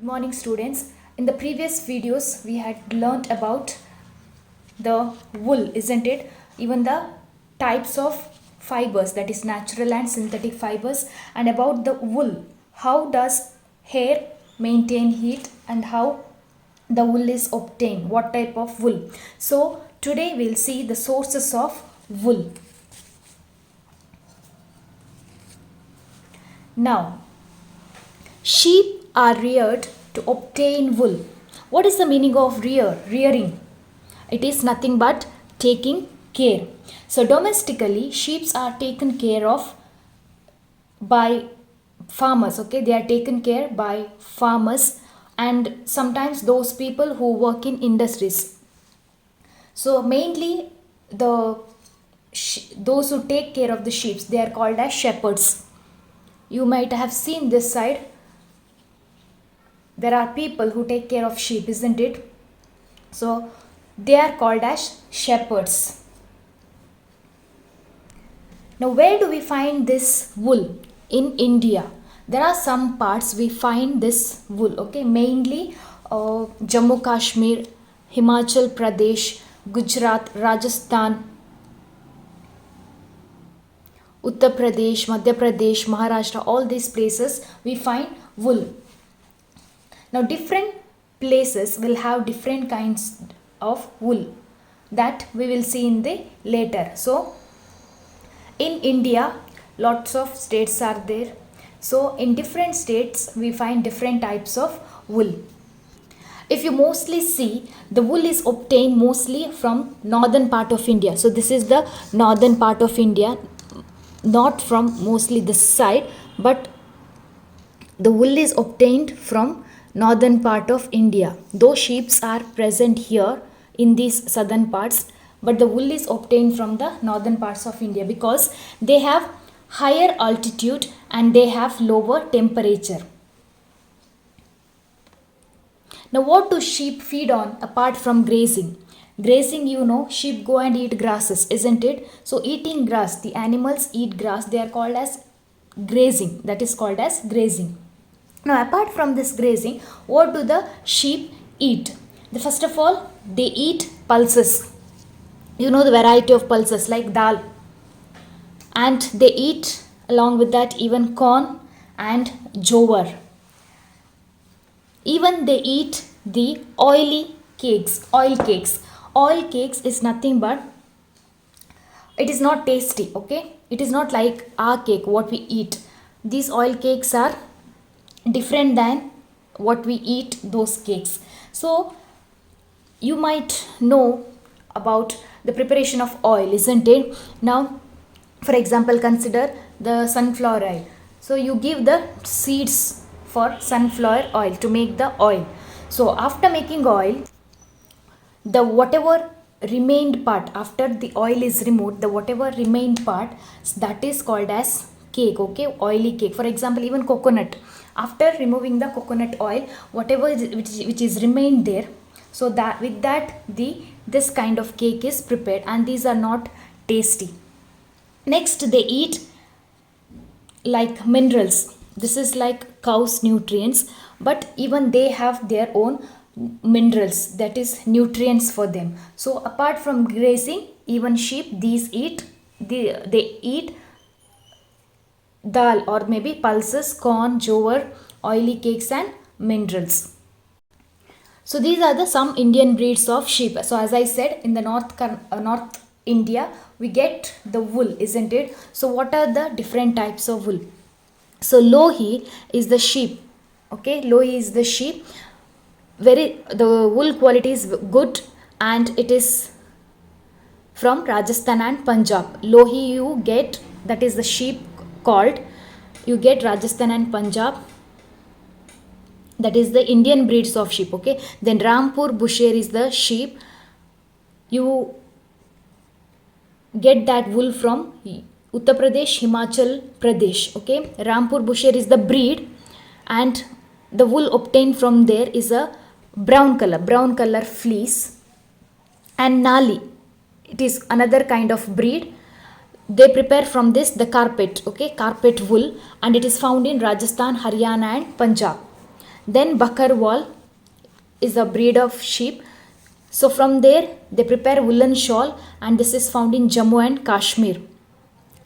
Good morning, students. In the previous videos, we had learnt about the wool, isn't it? Even the types of fibers, that is natural and synthetic fibers, and about the wool. How does hair maintain heat and how the wool is obtained? What type of wool? So, today we'll see the sources of wool. Now, sheep are reared to obtain wool. What is the meaning of rearing? It is nothing but taking care. So domestically, sheep are taken care of by farmers. Okay, they are taken care by farmers and sometimes those people who work in industries. So mainly the those who take care of the sheep, they are called as shepherds. You might have seen this side. There are people who take care of sheep, isn't it? So they are called as shepherds. Now where do we find this wool? In India. There are some parts we find this wool, okay? Mainly Jammu Kashmir, Himachal Pradesh, Gujarat, Rajasthan, Uttar Pradesh, Madhya Pradesh, Maharashtra, all these places we find wool. Now different places will have different kinds of wool that we will see in the later. So in India, lots of states are there. So in different states we find different types of wool. If you mostly see, the wool is obtained mostly from northern part of India. So this is the northern part of India, not from mostly this side, but the wool is obtained from northern part of India. Though sheep are present here in these southern parts, but the wool is obtained from the northern parts of India because they have higher altitude and they have lower temperature. Now what do sheep feed on apart from grazing? Grazing, you know, sheep go and eat grasses, isn't it? So eating grass, the animals eat grass, they are called as grazing. That is called as grazing. Now apart from this grazing, what do the sheep eat? First of all, they eat pulses. You know the variety of pulses like dal. And they eat along with that even corn and jowar. Even they eat the oily cakes, oil cakes. Oil cakes is nothing but, it is not tasty, okay? It is not like our cake, what we eat. These oil cakes are different than what we eat those cakes. So you might know about the preparation of oil, isn't it? Now for example, consider the sunflower oil. So you give the seeds for sunflower oil to make the oil. So after making oil, the whatever remained part, after the oil is removed, the whatever remained part, that is called as cake, okay? Oily cake. For example, even coconut, after removing the coconut oil, whatever which is remained there, so that with that this kind of cake is prepared, and these are not tasty. Next, they eat like minerals. This is like cow's nutrients, but even they have their own minerals, that is nutrients for them. So apart from grazing, even sheep, they eat dal or maybe pulses, corn, jowar, oily cakes and minerals. So these are the some Indian breeds of sheep. So as I said, in the North India, we get the wool, isn't it? So what are the different types of wool? So Lohi is the sheep. Okay, Lohi is the sheep. The wool quality is good and it is from Rajasthan and Punjab. Lohi you get, that is the sheep called, you get Rajasthan and Punjab. That is the Indian breeds of sheep, okay? Then Rampur Busher is the sheep. You get that wool from Uttar Pradesh, Himachal Pradesh, okay? Rampur Busher is the breed and the wool obtained from there is a brown color fleece. And Nali, it is another kind of breed. They prepare from this the carpet, okay? Carpet wool, and it is found in Rajasthan, Haryana and Punjab. Then Bakarwal is a breed of sheep. So from there they prepare woolen shawl, and this is found in Jammu and Kashmir.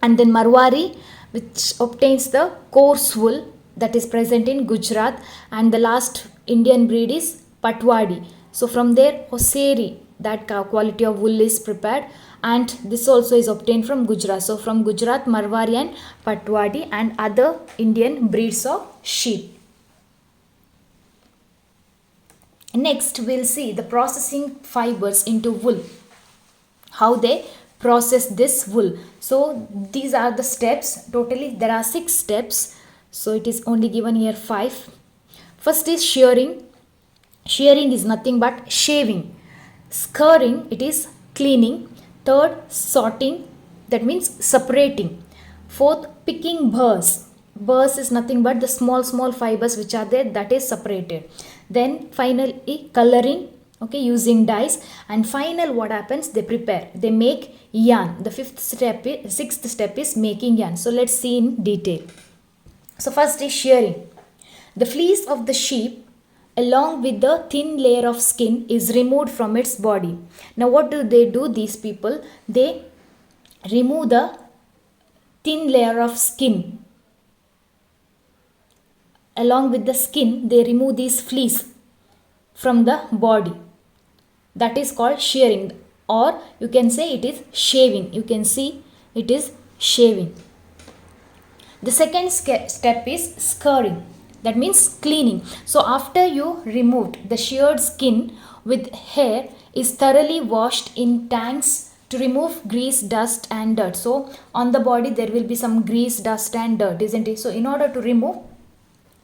And then Marwari, which obtains the coarse wool, that is present in Gujarat. And the last Indian breed is Patwadi. So from there Hoseri, that quality of wool is prepared, and this also is obtained from Gujarat. So from Gujarat, Marwari and Patwadi and other Indian breeds of sheep. Next we'll see the processing fibers into wool, how they process this wool. So these are the steps. Totally there are 6 steps, so it is only given here 5. First is shearing. Shearing is nothing but shaving. Scouring, it is cleaning. Third, sorting, that means separating. Fourth, picking burrs. Burrs is nothing but the small fibers which are there, that is separated. Then finally coloring, okay, using dyes. And final what happens, they prepare, they make yarn. The 6th step is making yarn. So let's see in detail. So first is shearing. The fleece of the sheep along with the thin layer of skin is removed from its body. Now what do? These people, they remove the thin layer of skin. Along with the skin, they remove these fleece from the body. That is called shearing, or you can say it is shaving. You can see it is shaving. The second step is scouring. That means cleaning. So after you removed the sheared skin with hair is thoroughly washed in tanks to remove grease, dust and dirt. So on the body there will be some grease, dust and dirt, isn't it? So in order to remove,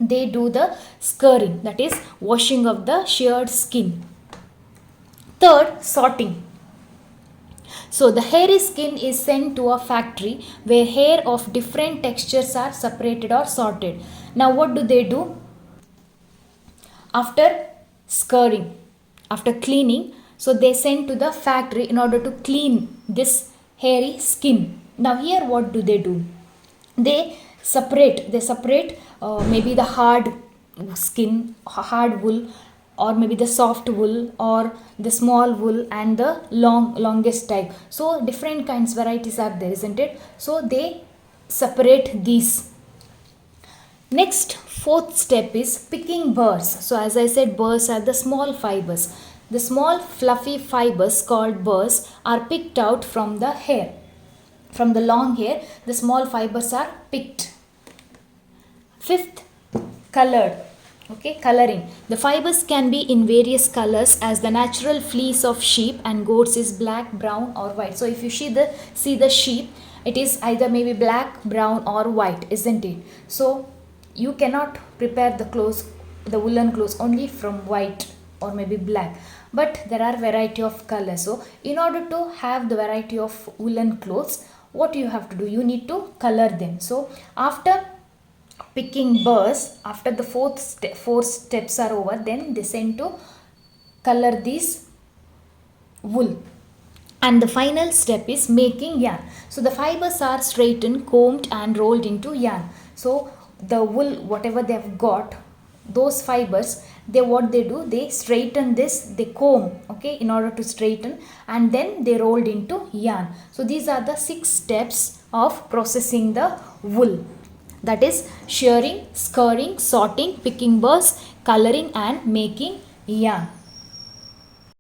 they do the scouring, that is washing of the sheared skin. Third, sorting. So the hairy skin is sent to a factory where hair of different textures are separated or sorted. Now what do? After scouring, after cleaning, so they send to the factory in order to clean this hairy skin. Now here what do? They separate maybe the hard skin, hard wool, or maybe the soft wool, or the small wool, and the longest type. So different kinds, varieties are there, isn't it? So they separate these. Next, 4th step is picking burrs. So as I said, burrs are the small fibers. The small fluffy fibers called burrs are picked out from the hair. From the long hair, the small fibers are picked. 5th, colored. Okay, coloring. The fibers can be in various colors, as the natural fleece of sheep and goats is black, brown or white. So if you see the sheep, it is either maybe black, brown or white, isn't it? So you cannot prepare the clothes, the woolen clothes, only from white or maybe black, but there are variety of colors. So in order to have the variety of woolen clothes, what you have to do, you need to color them. So after picking burrs, after the 4 steps are over, then they send to color this wool. And the final step is making yarn. So the fibers are straightened, combed and rolled into yarn. So the wool, whatever they have got, those fibers, they straighten this, they comb, okay, in order to straighten, and then they rolled into yarn. So these are the 6 steps of processing the wool. That is shearing, scouring, sorting, picking burrs, coloring and making yarn.